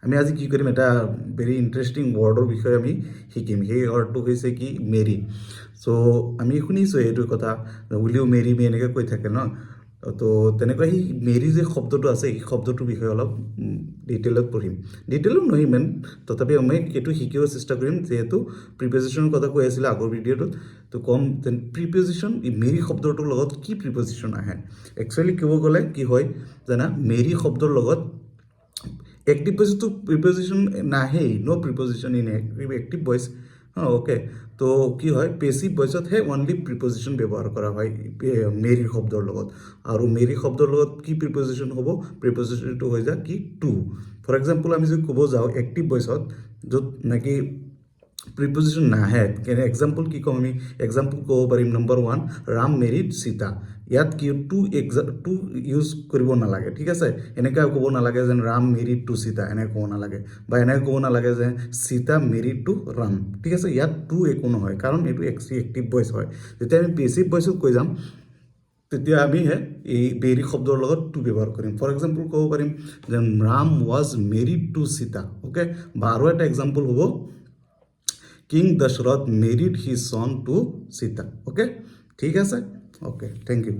আমি আজি কি কৰিম, এটা ভেৰি ইণ্টাৰেষ্টিং ৱৰ্ডৰ বিষয়ে আমি শিকিম। সেই ৱৰ্ডটো হৈছে কি, মেৰি। চ' আমি শুনিছোঁ এইটো কথা, উইল ইউ মেৰি মি এনেকৈ কৈ থাকে ন। তো তেনেকুৱা সেই মেৰি যে শব্দটো আছে, এই শব্দটোৰ বিষয়ে অলপ ডিটেইলত পঢ়িম। ডিটেইলত নহয় ইমান, তথাপি আমি সেইটো শিকিব চেষ্টা কৰিম, যিহেতু প্ৰিপজিশ্যনৰ কথা কৈ আছিলে আগৰ ভিডিঅ'টোত। তো কম প্ৰিপজিশ্যন, এই মেৰি শব্দটোৰ লগত কি প্ৰিপজিশ্যন আহে। একচুৱেলি ক'ব গ'লে কি হয় জানা, মেৰি শব্দৰ লগত এক্টিভ ভইচটো প্ৰিপজিশ্যন নাহেই, ন' preposition in active voice. Okay, তো কি হয়, পেচিভ ভইচতহে অনলি প্ৰিপজিশ্যন ব্যৱহাৰ কৰা হয় মেৰি শব্দৰ লগত। আৰু মেৰি শব্দৰ লগত কি প্ৰিপজিশ্যন হ'ব, প্ৰিপজিশ্যনটো হৈ যায় কি, টু। ফৰ এক্সাম্পল আমি যদি ক'ব যাওঁ এক্টিভ ভইচত, য'ত নেকি প্ৰিপজিশ্যন নাহে, এক্সাম্পল কি ক'ম আমি, এক্সাম্পল ক'ব পাৰিম নম্বৰ 1, ৰাম মেৰিড সীতা। ইয়াত কি টু ইউজ কৰিব নালাগে, ঠিক আছে। এনেকৈ ক'ব নালাগে যেন ৰাম মেৰিড টু সীতা, এনেকৈ ক'ব নালাগে, বা এনেকৈ ক'ব নালাগে যে সীতা মেৰিড টু ৰাম, ঠিক আছে। ইয়াত টু একো নহয়, কাৰণ এইটো এক্টিভ ভইচ হয়। যেতিয়া আমি পেচিভ ভইচত কৈ যাম, তেতিয়া আমিহে এই মেৰি শব্দৰ লগত টু ব্যৱহাৰ কৰিম। ফৰ এক্সাম্পল ক'ব পাৰিম যে Ram was married to Sita, okay. বা আৰু এটা এক্সাম্পল হ'ব, king Dasharath married his son to Sita, okay. ঠিক আছে, অ'কে, থেংক ইউ।